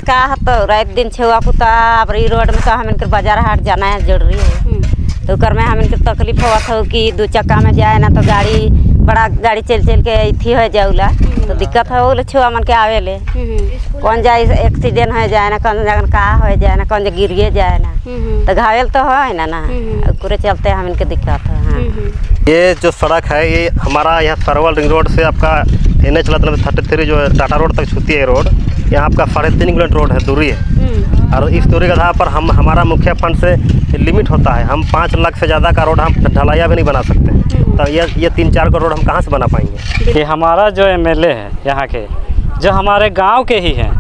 का है तो रात दिन छुआ पुता अब रोड में तो हम इनकर बाजार हाट जाना है जरूरी है। तो कर में हम इनकर तकलीफ हुआ था कि 2 चक्का में जाए ना तो गाड़ी बड़ा गाड़ी चल के इथी हो जाऊला तो दिक्कत हो छुआ मन के आवे ले कौन जाए एक्सीडेंट हो जाए ना कौन जगह का हो जाए ना कौन गिरिए जाए ना तो घायल तो है ना पूरे चलते हम इनके दिक्कत है। हाँ। ये जो सड़क है ये हमारा यहाँ सरवल रिंग रोड से आपका NH 33 जो है टाटा रोड तक छूती है रोड। यहाँ आपका 3.5 किलोमीटर रोड है दूरी है और इस दूरी के आधार पर हमारा मुखिया फंड से लिमिट होता है। हम 5 लाख से ज़्यादा का रोड हम ढलाइया भी नहीं बना सकते। तो ये 3-4 का रोड हम कहाँ से बना पाएंगे। कि हमारा जो MLA है यहाँ के जो हमारे गांव के ही हैं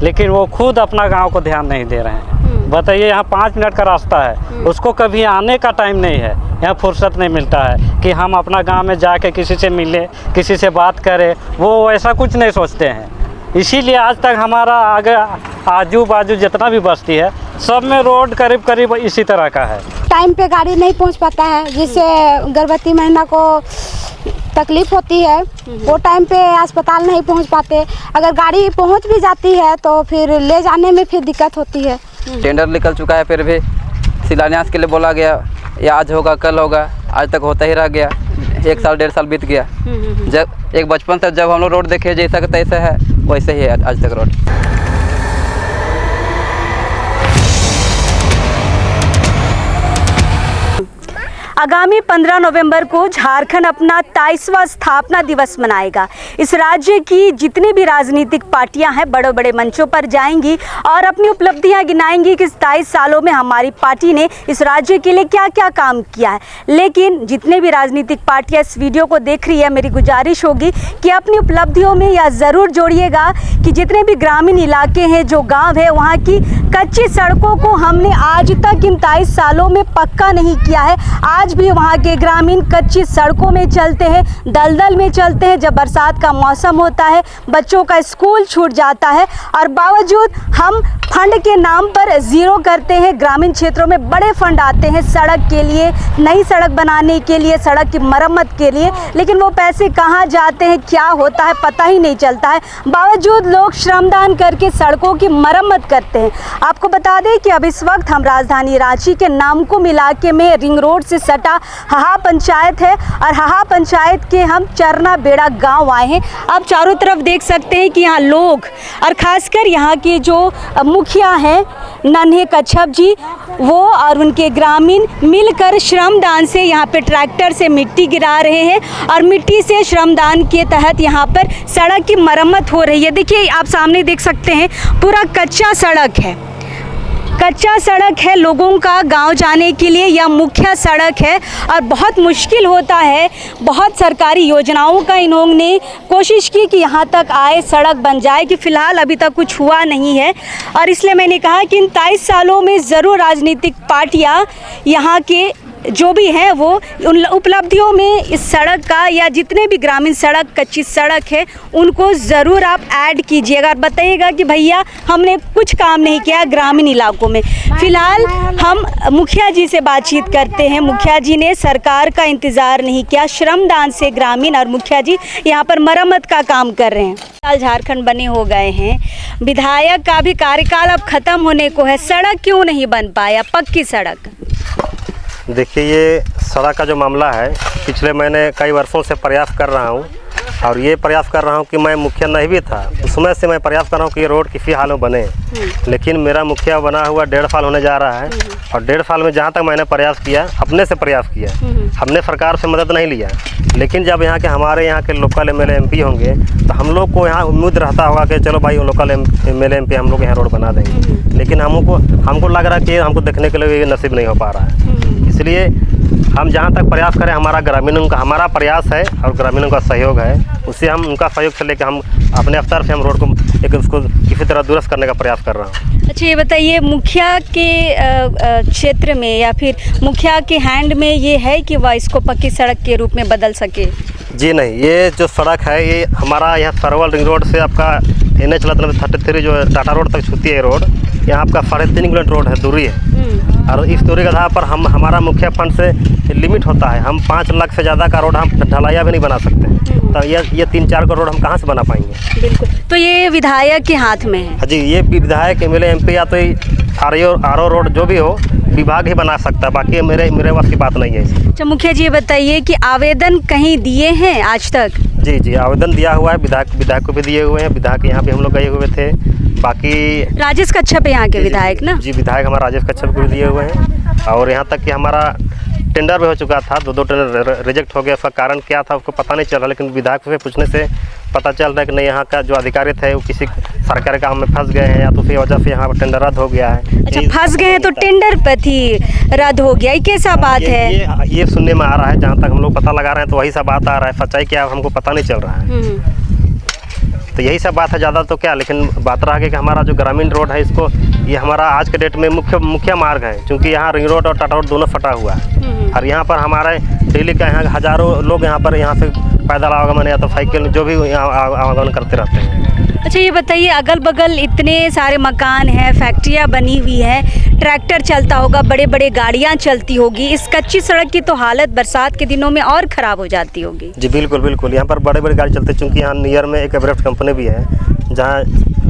लेकिन वो खुद अपना गांव को ध्यान नहीं दे रहे हैं। बताइए यहाँ 5 मिनट का रास्ता है उसको कभी आने का टाइम नहीं है, यहाँ फुर्सत नहीं मिलता है कि हम अपना गांव में जाके किसी से मिलें किसी से बात करें, वो ऐसा कुछ नहीं सोचते हैं। इसीलिए आज तक हमारा आगे आजू बाजू जितना भी बस्ती है सब में रोड करीब करीब इसी तरह का है। टाइम पे गाड़ी नहीं पहुंच पाता है जिससे गर्भवती महिला को तकलीफ होती है। वो टाइम पे अस्पताल नहीं पहुंच पाते, अगर गाड़ी पहुंच भी जाती है तो फिर ले जाने में फिर दिक्कत होती है। टेंडर निकल चुका है फिर भी शिलान्यास के लिए बोला गया या आज होगा कल होगा, आज तक होता ही रह गया। 1 साल 1.5 साल बीत गया। जब एक बचपन से जब हम लोग रोड देखे जैसा का तैसा है वैसे ही है आज तक रोड। आगामी 15 नवंबर को झारखंड अपना 23वां स्थापना दिवस मनाएगा। इस राज्य की जितनी भी राजनीतिक पार्टियां हैं बड़े बड़े मंचों पर जाएंगी और अपनी उपलब्धियां गिनाएंगी कि 23 सालों में हमारी पार्टी ने इस राज्य के लिए क्या क्या काम किया है। लेकिन जितने भी राजनीतिक पार्टियां इस वीडियो को देख रही है, मेरी गुजारिश होगी कि अपनी उपलब्धियों में यह ज़रूर जोड़िएगा कि जितने भी ग्रामीण इलाके हैं, जो गाँव है, वहाँ की कच्ची सड़कों को हमने आज तक इन 23 सालों में पक्का नहीं किया है। आज भी वहाँ के ग्रामीण कच्ची सड़कों में चलते हैं, दलदल में चलते हैं। जब बरसात का मौसम होता है बच्चों का स्कूल छूट जाता है और बावजूद हम फंड के नाम पर ज़ीरो करते हैं। ग्रामीण क्षेत्रों में बड़े फंड आते हैं सड़क के लिए, नई सड़क बनाने के लिए, सड़क की मरम्मत के लिए, लेकिन वो पैसे कहाँ जाते हैं, क्या होता है, पता ही नहीं चलता है। बावजूद लोग श्रमदान करके सड़कों की मरम्मत करते हैं। आपको बता दें कि अब इस वक्त हम राजधानी रांची के नामकुम इलाके में रिंग रोड से सटा हाहा पंचायत है और हाहा पंचायत के हम चरना बेड़ा गांव आए हैं। आप चारों तरफ देख सकते हैं कि यहाँ लोग और खासकर यहाँ के जो मुखिया हैं नन्हे कच्छप जी, वो और उनके ग्रामीण मिलकर श्रमदान से यहाँ पे ट्रैक्टर से मिट्टी गिरा रहे हैं और मिट्टी से श्रमदान के तहत यहाँ पर सड़क की मरम्मत हो रही है। देखिए आप सामने देख सकते हैं पूरा कच्चा सड़क है, कच्चा सड़क है लोगों का गांव जाने के लिए, या मुख्य सड़क है और बहुत मुश्किल होता है। बहुत सरकारी योजनाओं का इन्होंने कोशिश की कि यहाँ तक आए सड़क बन जाए, कि फ़िलहाल अभी तक कुछ हुआ नहीं है। और इसलिए मैंने कहा कि इन 23 सालों में ज़रूर राजनीतिक पार्टियाँ यहाँ के जो भी हैं वो उन उपलब्धियों में इस सड़क का या जितने भी ग्रामीण सड़क कच्ची सड़क है उनको ज़रूर आप ऐड कीजिएगा और बताइएगा कि भैया हमने कुछ काम नहीं किया ग्रामीण इलाकों में। फ़िलहाल हम मुखिया जी से बातचीत करते हैं। मुखिया जी ने सरकार का इंतज़ार नहीं किया, श्रमदान से ग्रामीण और मुखिया जी यहाँ पर मरम्मत का काम कर रहे हैं। साल झारखंड बने हो गए हैं, विधायक का भी कार्यकाल अब ख़त्म होने को है, सड़क क्यों नहीं बन पाया पक्की सड़क? देखिए ये सड़क का जो मामला है पिछले मैंने कई वर्षों से प्रयास कर रहा हूँ और ये प्रयास कर रहा हूँ कि मैं मुखिया नहीं भी था उस समय से मैं प्रयास कर रहा हूँ कि ये रोड किसी हाल में बने। लेकिन मेरा मुखिया बना हुआ 1.5 साल होने जा रहा है और 1.5 साल में जहाँ तक मैंने प्रयास किया अपने से प्रयास किया, हमने सरकार से मदद नहीं लिया। लेकिन जब यहाँ के हमारे यहाँ के लोकल MLA MP होंगे तो हम लोग को यहाँ उम्मीद रहता होगा कि चलो भाई लोकल MLA MP हम लोग यहाँ रोड बना देंगे। लेकिन हमको लग रहा है कि हमको देखने के लिए ये नसीब नहीं हो पा रहा है। इसलिए हम जहाँ तक प्रयास करें, हमारा ग्रामीणों का हमारा प्रयास है और ग्रामीणों का सहयोग है, उससे हम उनका सहयोग से लेकर हम अपने स्तर से हम रोड को एक उसको किसी तरह दुरुस्त करने का प्रयास कर रहा हूँ। अच्छा ये बताइए, मुखिया के क्षेत्र में या फिर मुखिया के हैंड में ये है कि वह इसको पक्की सड़क के रूप में बदल सके? जी नहीं, ये जो सड़क है ये हमारा यहाँ सरवल रिंग रोड से आपका NH 33 जो है टाटा रोड तक छूती है रोड, यहाँ आपका 3.5 किलोमीटर रोड है, दूरी है। और इस दूरी के आधार पर हमारा मुखिया फंड से लिमिट होता है, हम 5 लाख से ज़्यादा का रोड हम ढलाइया भी नहीं बना सकते। तो ये 3-4 का रोड हम कहाँ से बना पाएंगे। बिल्कुल, तो ये विधायक के हाथ में है। हाँ जी, ये विधायक MLA MP या तो RO रोड जो भी हो विभाग ही बना सकता है, बाकी मेरे वास की बात नहीं है। अच्छा मुखिया जी, ये बताइए कि आवेदन कहीं दिए हैं आज तक? जी आवेदन दिया हुआ है, विधायक को भी दिए हुए हैं, विधायक यहाँ पे हम लोग गए हुए थे। बाकी राजेश कच्छप यहाँ के विधायक ना? जी विधायक हमारा राजेश कच्छप को भी दिए हुए हैं। और यहाँ तक कि हमारा टेंडर भी हो चुका था, 2 टेंडर रिजेक्ट हो गया। उसका कारण क्या था उसको पता नहीं चल रहा, लेकिन विधायक से पूछने से पता चल रहा है कि नहीं, यहाँ का जो अधिकारी थे वो किसी सरकारी काम में फंस गए हैं, या तो फिर वजह से यहाँ पर टेंडर रद्द हो गया है। अच्छा, फंस गए हैं तो टेंडर ही रद्द हो गया, ये कैसा बात है? ये सुनने में आ रहा है, जहाँ तक हम लोग पता लगा रहे हैं तो वही सब बात आ रहा है। सच्चाई क्या हमको पता नहीं चल रहा है। तो यही सब बात है, ज़्यादा तो क्या। लेकिन बात रहा कि हमारा जो ग्रामीण रोड है, इसको ये हमारा आज के डेट में मुख्य मार्ग है, क्योंकि यहाँ रिंग रोड और टाटा रोड दोनों फटा हुआ है। और यहाँ पर हमारे डेली का यहाँ हज़ारों लोग यहाँ से पैदल आवागमन या तो साइकिल जो भी यहाँ आवागमन करते रहते हैं। अच्छा ये बताइए, अगल बगल इतने सारे मकान हैं, फैक्ट्रियाँ बनी हुई हैं, ट्रैक्टर चलता होगा, बड़े बड़े गाड़ियाँ चलती होगी, इस कच्ची सड़क की तो हालत बरसात के दिनों में और ख़राब हो जाती होगी। जी बिल्कुल, यहाँ पर बड़े बड़े गाड़ी चलते हैं, चूँकि यहाँ नियर में एक एवरेस्ट कंपनी भी है, जहाँ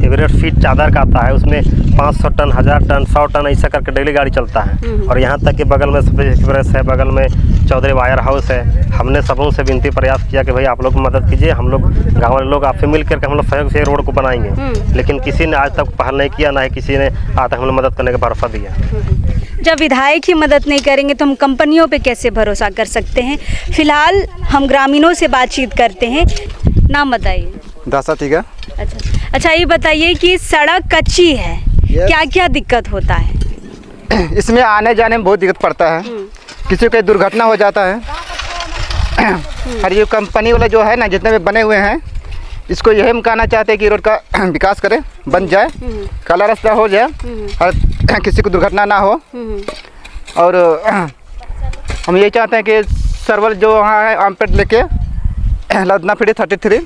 एवरेस्ट फीट चादर का आता है, उसमें 500 टन, 1000 टन, 100 टन ऐसा करके डेली गाड़ी चलता है। और यहाँ तक कि बगल में एक्सप्रेस है, बगल में चौधरी वायर हाउस है। हमने सबों से विनती प्रयास किया कि भाई आप लोग मदद कीजिए, हम लोग गाँव वाले लोग आपसे मिल करके हम लोग सहयोग से रोड को बनाएंगे। लेकिन किसी ने आज तक पहल नहीं किया, ना ही किसी ने आज तक हम लोग मदद करने का भरोसा दिया। जब विधायक ही मदद नहीं करेंगे तो हम कंपनियों पे कैसे भरोसा कर सकते हैं। फिलहाल हम ग्रामीणों से बातचीत करते हैं। नाम बताइए। दासा ठीक है। अच्छा ये बताइए कि सड़क कच्ची है, क्या क्या दिक्कत होता है? इसमें आने जाने में बहुत दिक्कत पड़ता है, किसी को दुर्घटना हो जाता है। और ये कंपनी वाले जो है ना, जितने भी बने हुए हैं, इसको यही हम कहना चाहते हैं कि रोड का विकास करे, बन जाए, काला रास्ता हो जाए और किसी को दुर्घटना ना हो। और हम ये चाहते हैं कि सर्वल जो वहाँ है आमपेट लेके लदना फिरी 33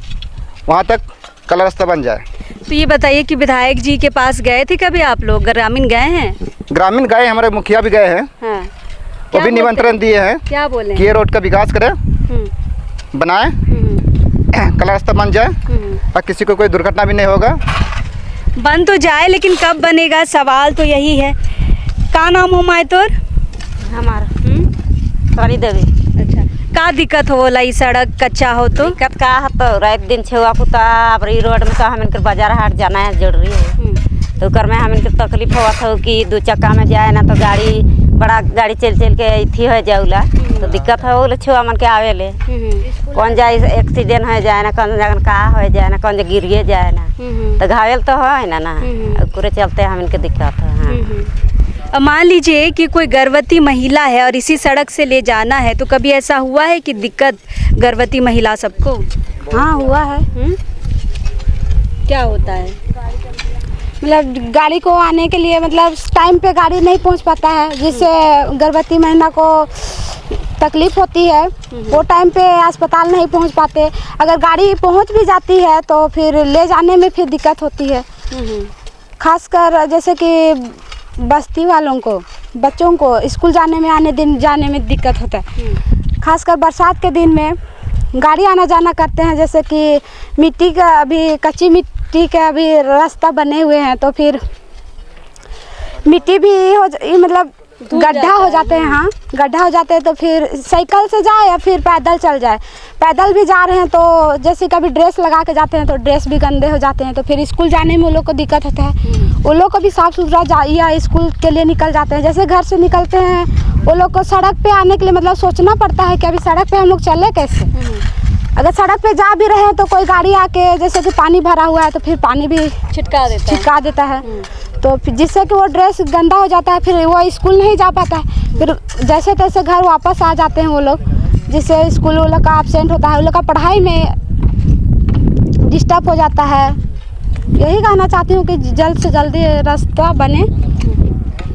वहाँ तक काला रास्ता बन जाए। तो ये बताइए कि विधायक जी के पास गए थे कभी आप लोग? ग्रामीण गए हैं? ग्रामीण गए, हमारे मुखिया भी गए हैं। हाँ। वो भी निमंत्रण दिए हैं। क्या बोले? कि ये रोड का विकास करे, बनाए, काला रास्ता बन जाए और किसी को कोई दुर्घटना भी नहीं होगा। बन तो जाए, लेकिन कब बनेगा, सवाल तो यही है। का नाम हो माए तोर? हमारा पानी देवी। अच्छा, का दिक्कत होला ई सड़क कच्चा हो तो? दिक्कत का है तो रात दिन छुआ पुता अब ई रोड में तो हम इनकर बाजार हाट जाना है जरूरी है। तो कर में हम इनकर तकलीफ होत हो कि 2 चक्का में जाए ना तो बड़ा गाड़ी चल के इथी हो जाऊला, तो दिक्कत हो छुआ मन के आवे ले। कौन जाए एक्सीडेंट हो जाए ना, कौन जगह का हो जाए ना, कौन जगह गिरिए जाए ना, तो घायल तो है ना पूरे चलते हम इनके दिक्कत है। अब मान लीजिए कि कोई गर्भवती महिला है और इसी सड़क से ले जाना है, तो कभी ऐसा हुआ है कि दिक्कत गर्भवती महिला सबको? हाँ हुआ है। क्या होता है? मतलब गाड़ी को आने के लिए मतलब टाइम पे गाड़ी नहीं पहुंच पाता है, जिससे गर्भवती महिला को तकलीफ होती है। वो टाइम पे अस्पताल नहीं पहुंच पाते। अगर गाड़ी पहुंच भी जाती है तो फिर ले जाने में फिर दिक्कत होती है। खासकर जैसे कि बस्ती वालों को, बच्चों को स्कूल जाने में दिक्कत होता है। खासकर बरसात के दिन में गाड़ी आना जाना करते हैं, जैसे कि मिट्टी का अभी कच्ची मिट्टी के अभी रास्ता बने हुए हैं, तो फिर मिट्टी भी मतलब गड्ढा हो जाते हैं। हाँ, गड्ढा हो जाते हैं तो फिर साइकिल से जाए या फिर पैदल चल जाए। पैदल भी जा रहे हैं तो जैसे कभी ड्रेस लगा के जाते हैं तो ड्रेस भी गंदे हो जाते हैं, तो फिर स्कूल जाने में वो लोग को दिक्कत होता है। वो लोग को भी साफ़ सुथरा या स्कूल के लिए निकल जाते हैं। जैसे घर से निकलते हैं वो लोग को सड़क पे आने के लिए मतलब सोचना पड़ता है कि अभी सड़क पे हम लोग चले कैसे। अगर सड़क पे जा भी रहे हैं तो कोई गाड़ी आके जैसे कि पानी भरा हुआ है तो फिर पानी भी छिटका देता है, तो फिर जिससे कि वो ड्रेस गंदा हो जाता है, फिर वो स्कूल नहीं जा पाता है। फिर जैसे तैसे घर वापस आ जाते हैं वो लोग, जिससे स्कूल वो लोग का एब्सेंट होता है, वो लोग का पढ़ाई में डिस्टर्ब हो जाता है। यही कहना चाहती हूँ कि जल्द से जल्दी रास्ता बने।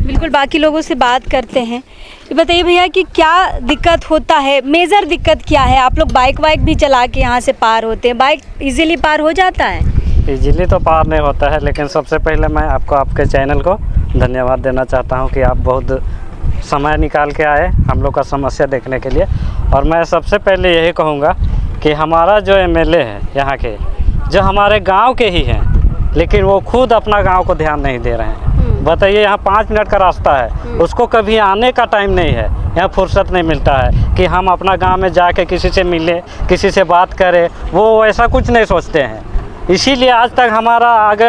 बिल्कुल, बाकी लोगों से बात करते हैं। ये बताइए भैया कि क्या दिक्कत होता है, मेजर दिक्कत क्या है? आप लोग बाइक भी चला के यहाँ से पार होते हैं, बाइक इजीली पार हो जाता है? इजीली तो पार नहीं होता है, लेकिन सबसे पहले मैं आपको आपके चैनल को धन्यवाद देना चाहता हूं कि आप बहुत समय निकाल के आए हम लोग का समस्या देखने के लिए। और मैं सबसे पहले यही कहूँगा कि हमारा जो एमएलए है यहाँ के, जो हमारे गांव के ही हैं, लेकिन वो खुद अपना गांव को ध्यान नहीं दे रहे हैं। बताइए, यहाँ 5 मिनट का रास्ता है, उसको कभी आने का टाइम नहीं है, यहाँ फुर्सत नहीं मिलता है कि हम अपना गांव में जाके किसी से मिलें, किसी से बात करें, वो ऐसा कुछ नहीं सोचते हैं। इसीलिए आज तक हमारा आगे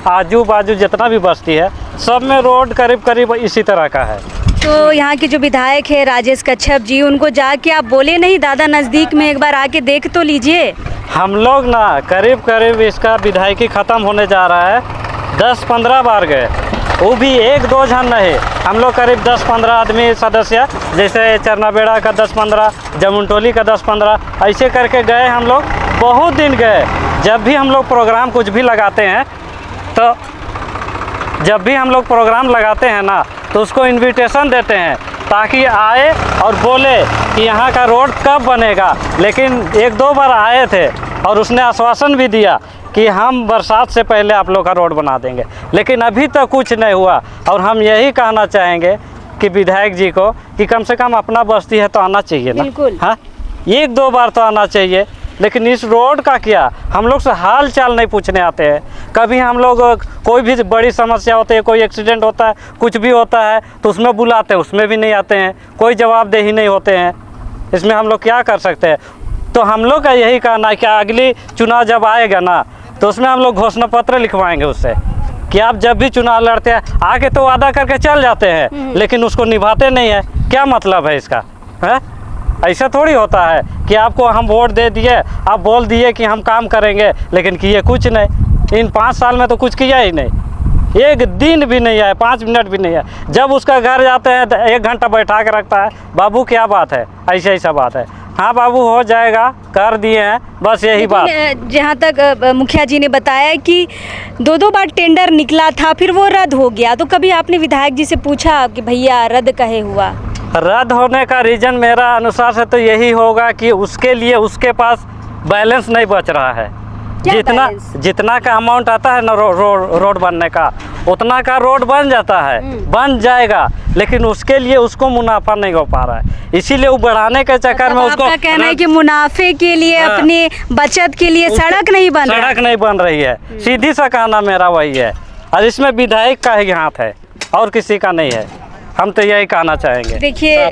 आजू बाजू जितना भी बस्ती है सब में रोड करीब करीब इसी तरह का है। तो यहाँ के जो विधायक है राजेश कच्छप जी, उनको जाके आप बोले नहीं दादा नज़दीक में एक बार आके देख तो लीजिए। हम लोग ना करीब करीब इसका विधायकी ख़त्म होने जा रहा है, 10-15 बार गए, वो भी 1-2 जन नहीं, हम लोग करीब 10-15 आदमी सदस्य, जैसे चरनाबेड़ा का 10-15, जमुनटोली का 10-15, ऐसे करके गए हम लोग, बहुत दिन गए। जब भी हम लोग प्रोग्राम कुछ भी लगाते हैं तो जब भी हम लोग प्रोग्राम लगाते हैं ना तो उसको इनविटेशन देते हैं ताकि आए और बोले कि यहाँ का रोड कब बनेगा। लेकिन 1-2 बार आए थे और उसने आश्वासन भी दिया कि हम बरसात से पहले आप लोग का रोड बना देंगे, लेकिन अभी तक कुछ नहीं हुआ। और हम यही कहना चाहेंगे कि विधायक जी को कि कम से कम अपना बस्ती है तो आना चाहिए ना। बिल्कुल। हाँ, 1-2 बार तो आना चाहिए, लेकिन इस रोड का क्या, हम लोग से हाल चाल नहीं पूछने आते हैं। कभी हम लोग कोई भी बड़ी समस्या होती है, कोई एक्सीडेंट होता है, कुछ भी होता है तो उसमें बुलाते हैं, उसमें भी नहीं आते हैं, कोई जवाबदेही नहीं होते हैं। इसमें हम लोग क्या कर सकते हैं? तो हम लोग का यही कहना है कि अगली चुनाव जब आएगा ना तो उसमें हम लोग घोषणा पत्र लिखवाएंगे उससे कि आप जब भी चुनाव लड़ते हैं आके तो वादा करके चल जाते हैं, लेकिन उसको निभाते नहीं है। क्या मतलब है इसका? है ऐसा थोड़ी होता है कि आपको हम वोट दे दिए, आप बोल दिए कि हम काम करेंगे, लेकिन किए कुछ नहीं। इन 5 साल में तो कुछ किया ही नहीं, 1 दिन भी नहीं आया, 5 मिनट भी नहीं आया। जब उसका घर जाते हैं तो 1 घंटा बैठा के रखता है, बाबू क्या बात है, ऐसा बात है। हाँ बाबू हो जाएगा, कर दिए हैं, बस यही बात। जहाँ तक मुखिया जी ने बताया कि 2-2 बार टेंडर निकला था, फिर वो रद्द हो गया, तो कभी आपने विधायक जी से पूछा कि भैया रद्द कहे हुआ? रद्द होने का रीज़न मेरा अनुसार से तो यही होगा कि उसके लिए उसके पास बैलेंस नहीं बच रहा है। जितना का अमाउंट आता है ना रोड बनने का, उतना का रोड बन जाता है, बन जाएगा, लेकिन उसके लिए उसको मुनाफा नहीं हो पा रहा है। इसीलिए वो बढ़ाने के चक्कर में उसको, आपका कहना है कि मुनाफे के लिए, अपने बचत के लिए सड़क नहीं बन रही है। सीधी सा कहना मेरा वही है, और इसमें विधायक का ही हाथ है और किसी का नहीं है। हम तो यही कहना चाहेंगे। देखिए,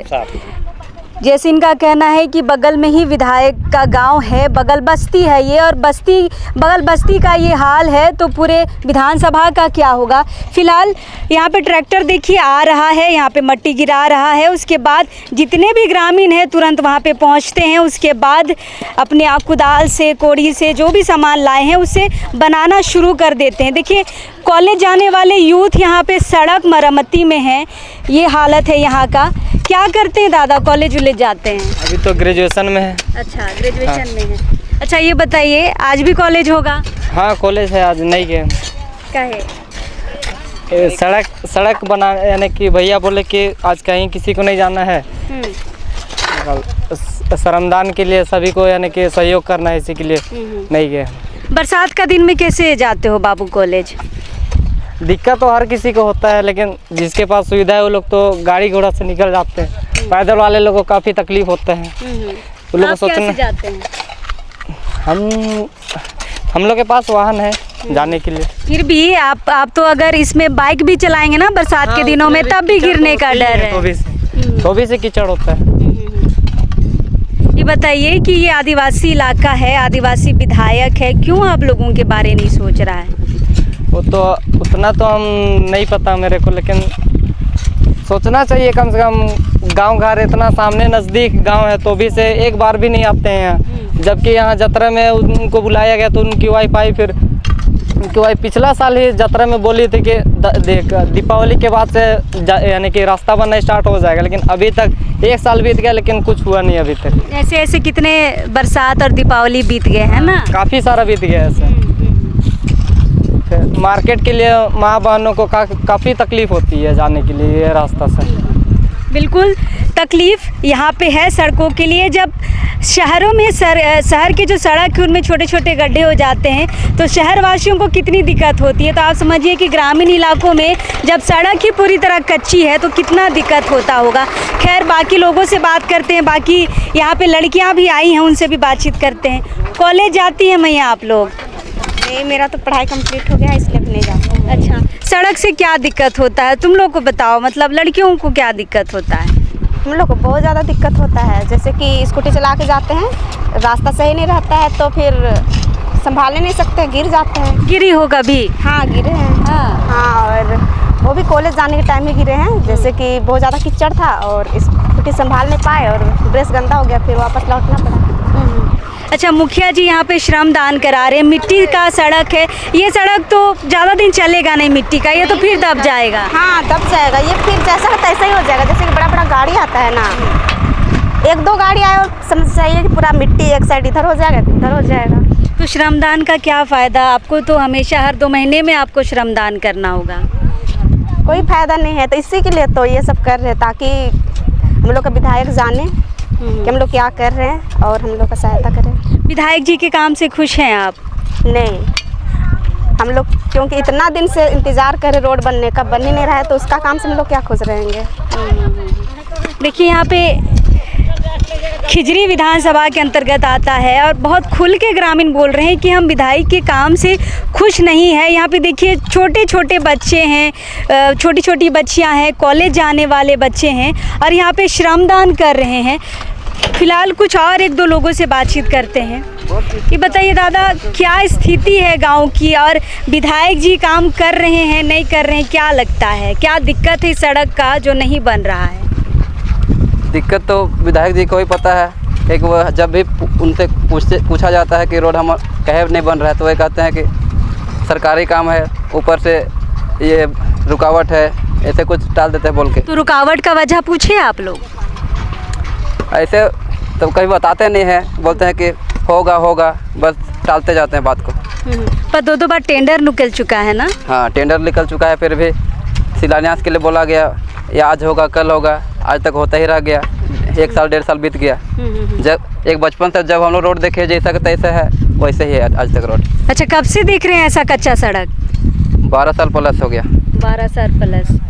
जैसे इनका कहना है कि बगल में ही विधायक का गांव है, बगल बस्ती है ये, और बगल बस्ती का ये हाल है तो पूरे विधानसभा का क्या होगा। फिलहाल यहाँ पे ट्रैक्टर देखिए आ रहा है, यहाँ पे मट्टी गिरा रहा है, उसके बाद जितने भी ग्रामीण हैं तुरंत वहाँ पे पहुँचते हैं, उसके बाद अपने कुदाल से, कोड़ी से जो भी सामान लाए हैं उसे बनाना शुरू कर देते हैं। देखिए, कॉलेज जाने वाले यूथ यहाँ पे सड़क मरम्मती में हैं, ये हालत है यहाँ का। क्या करते हैं दादा, कॉलेज उलेज जाते हैं? अभी तो ग्रेजुएशन में है। अच्छा, ग्रेजुएशन में है। अच्छा, ये बताइए, आज भी कॉलेज होगा? हाँ, कॉलेज है, आज नहीं गए। क्या है? सड़क बना, यानी कि भैया बोले कि आज कहीं किसी को नहीं जाना है, श्रमदान के लिए सभी को यानी कि सहयोग करना है, इसी के लिए नहीं गए। बरसात का दिन में कैसे जाते हो बाबू कॉलेज? दिक्कत तो हर किसी को होता है, लेकिन जिसके पास सुविधा है वो लोग तो गाड़ी घोड़ा से निकल जाते हैं। पैदल वाले लोगों को काफ़ी तकलीफ होता है। वो लोग कैसे जाते हैं? हम लोग के पास वाहन है जाने के लिए। फिर भी आप तो अगर इसमें बाइक भी चलाएंगे ना बरसात के दिनों में, तब भी गिरने का डर है। तो भी से कीचड़ होता है। ये बताइए कि ये आदिवासी इलाका है, आदिवासी विधायक है, क्यों आप लोगों के बारे नहीं सोच रहा है? वो तो उतना तो हम नहीं पता मेरे को, लेकिन सोचना चाहिए कम से कम। गांव घर इतना सामने नज़दीक गांव है तो भी से एक बार भी नहीं आते हैं। जबकि यहाँ जत्रा में उनको बुलाया गया तो उनकी वाईफाई पिछला साल ही जत्रा में बोली थी कि दीपावली के बाद से यानी कि रास्ता बनना स्टार्ट हो जाएगा, लेकिन अभी तक 1 साल बीत गया लेकिन कुछ हुआ नहीं अभी तक। ऐसे कितने बरसात और दीपावली बीत गए हैं ना? काफ़ी सारा बीत गया ऐसे। मार्केट के लिए माँ बहनों को काफ़ी तकलीफ होती है जाने के लिए ये रास्ता से। बिल्कुल तकलीफ़ यहाँ पे है सड़कों के लिए। जब शहरों में शहर के जो सड़क है उनमें छोटे छोटे गड्ढे हो जाते हैं तो शहर वासियों को कितनी दिक्कत होती है, तो आप समझिए कि ग्रामीण इलाकों में जब सड़क ही पूरी तरह कच्ची है तो कितना दिक्कत होता होगा। खैर बाकी लोगों से बात करते हैं, बाकी यहाँ पे लड़कियाँ भी आई हैं, उनसे भी बातचीत करते हैं। कॉलेज जाती हैं मैया आप लोग? नहीं, मेरा तो पढ़ाई कंप्लीट हो गया है इसलिए नहीं जाता हूँ। अच्छा, सड़क से क्या दिक्कत होता है तुम लोग को बताओ, मतलब लड़कियों को क्या दिक्कत होता है? हम लोग को बहुत ज़्यादा दिक्कत होता है, जैसे कि स्कूटी चला के जाते हैं, रास्ता सही नहीं रहता है तो फिर संभाल नहीं सकते, गिर जाते हैं। गिरी हो कभी? हाँ गिरे हैं। हाँ और वो भी कॉलेज जाने के टाइम में गिरे हैं, जैसे कि बहुत ज़्यादा कीचड़ था और स्कूटी संभाल नहीं पाए और ड्रेस गंदा हो गया, फिर वापस लौटना पड़ा। अच्छा, मुखिया जी यहाँ पे श्रम दान करा रहे हैं, मिट्टी का सड़क है, ये सड़क तो ज़्यादा दिन चलेगा नहीं मिट्टी का, ये तो फिर दब जाएगा। हाँ दब जाएगा, ये फिर जैसा का तैसा ही हो जाएगा। जैसे कि बड़ा बड़ा गाड़ी आता है ना, एक दो गाड़ी आए और समझ जाइए कि पूरा मिट्टी एक साइड इधर हो जाएगा इधर हो जाएगा। तो श्रमदान का क्या फ़ायदा आपको? तो हमेशा हर 2 महीने में आपको श्रमदान करना होगा। कोई फ़ायदा नहीं है, तो इसी के लिए तो ये सब कर रहे हैं ताकि हम लोग का विधायक जाने कि हम लोग क्या कर रहे हैं और हम लोग का सहायता करें। विधायक जी के काम से खुश हैं आप? नहीं, हम लोग क्योंकि इतना दिन से इंतज़ार कर रहे रोड बनने का, बन ही नहीं रहा है, तो उसका काम से हम लोग क्या खुश रहेंगे। देखिए यहाँ पे खिजरी विधानसभा के अंतर्गत आता है और बहुत खुल के ग्रामीण बोल रहे हैं कि हम विधायक के काम से खुश नहीं है। यहाँ पे देखिए छोटे छोटे बच्चे हैं, छोटी छोटी बच्चियाँ हैं, कॉलेज जाने वाले बच्चे हैं और यहाँ पे श्रमदान कर रहे हैं। फिलहाल कुछ और 1-2 लोगों से बातचीत करते हैं। ये बताइए दादा, क्या स्थिति है गांव की और विधायक जी काम कर रहे हैं नहीं कर रहे हैं, क्या लगता है, क्या दिक्कत है सड़क का जो नहीं बन रहा है? दिक्कत तो विधायक जी को ही पता है। एक वो जब भी उनसे पूछा जाता है कि रोड हम कहे नहीं बन रहा है तो वे कहते हैं कि सरकारी काम है, ऊपर से ये रुकावट है, ऐसे कुछ टाल देते हैं बोल के। तो रुकावट का वजह पूछे आप लोग? ऐसे तो कहीं बताते नहीं हैं, बोलते हैं कि होगा होगा, बस टालते जाते हैं बात को। पर 2 बार टेंडर निकल चुका है ना? हाँ टेंडर निकल चुका है, फिर भी शिलान्यास के लिए बोला गया, ये आज होगा कल होगा, आज तक होता ही रह गया। 1 साल 1.5 साल बीत गया। जब एक बचपन से जब हम लोग रोड देखे जैसा का तैसा है वैसे ही है आज तक रोड। अच्छा, कब से देख रहे हैं ऐसा कच्चा सड़क? 12 साल प्लस हो गया। 12 साल प्लस।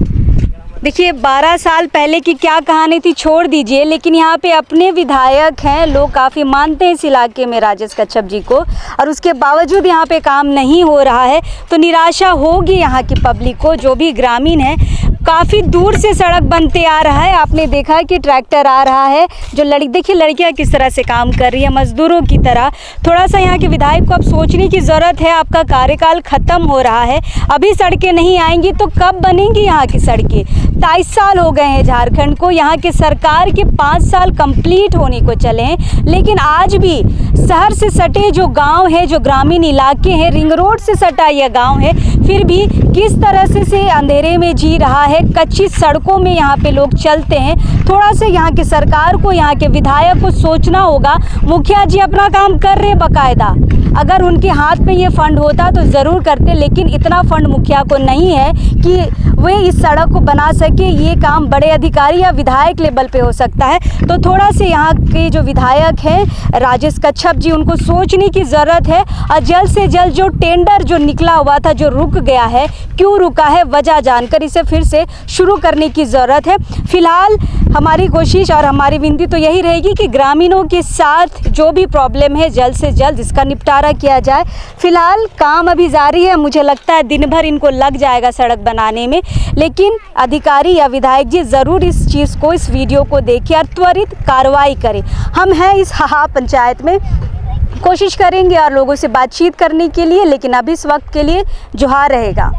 देखिए 12 साल पहले की क्या कहानी थी छोड़ दीजिए, लेकिन यहाँ पे अपने विधायक हैं, लोग काफ़ी मानते हैं इस इलाके में राजेश कच्छप जी को, और उसके बावजूद यहाँ पे काम नहीं हो रहा है तो निराशा होगी यहाँ की पब्लिक को। जो भी ग्रामीण है, काफ़ी दूर से सड़क बनते आ रहा है, आपने देखा कि ट्रैक्टर आ रहा है, जो देखिए लड़कियाँ किस तरह से काम कर रही है मज़दूरों की तरह। थोड़ा सा यहाँ के विधायक को अब सोचने की ज़रूरत है, आपका कार्यकाल ख़त्म हो रहा है, अभी सड़कें नहीं आएंगी तो कब बनेंगी यहाँ की सड़कें? 23 साल हो गए हैं झारखंड को, यहाँ के सरकार के 5 साल कंप्लीट होने को चले हैं, लेकिन आज भी शहर से सटे जो गांव है, जो ग्रामीण इलाके हैं, रिंग रोड से सटा यह गांव है, फिर भी किस तरह से अंधेरे में जी रहा है, कच्ची सड़कों में यहाँ पे लोग चलते हैं। थोड़ा सा यहाँ के सरकार को, यहाँ के विधायक को सोचना होगा। मुखिया जी अपना काम कर रहे बाकायदा, अगर उनके हाथ में ये फंड होता तो ज़रूर करते, लेकिन इतना फंड मुखिया को नहीं है कि वे इस सड़क को बना सके। ये काम बड़े अधिकारी या विधायक लेवल पे हो सकता है। तो थोड़ा से यहाँ के जो विधायक हैं राजेश कच्छप जी, उनको सोचने की ज़रूरत है और जल्द से जल्द जो टेंडर जो निकला हुआ था, जो रुक गया है, क्यों रुका है, वजह जानकर इसे फिर से शुरू करने की ज़रूरत है। फ़िलहाल हमारी कोशिश और हमारी विनती तो यही रहेगी कि ग्रामीणों के साथ जो भी प्रॉब्लम है जल्द से जल्द इसका निपटारा किया जाए। फ़िलहाल काम अभी जारी है, मुझे लगता है दिन भर इनको लग जाएगा सड़क बनाने में, लेकिन अधिकारी या विधायक जी ज़रूर इस चीज़ को, इस वीडियो को देखें और त्वरित कार्रवाई करें। हम हैं इस हाहा पंचायत में, कोशिश करेंगे और लोगों से बातचीत करने के लिए, लेकिन अभी इस वक्त के लिए जोहार रहेगा।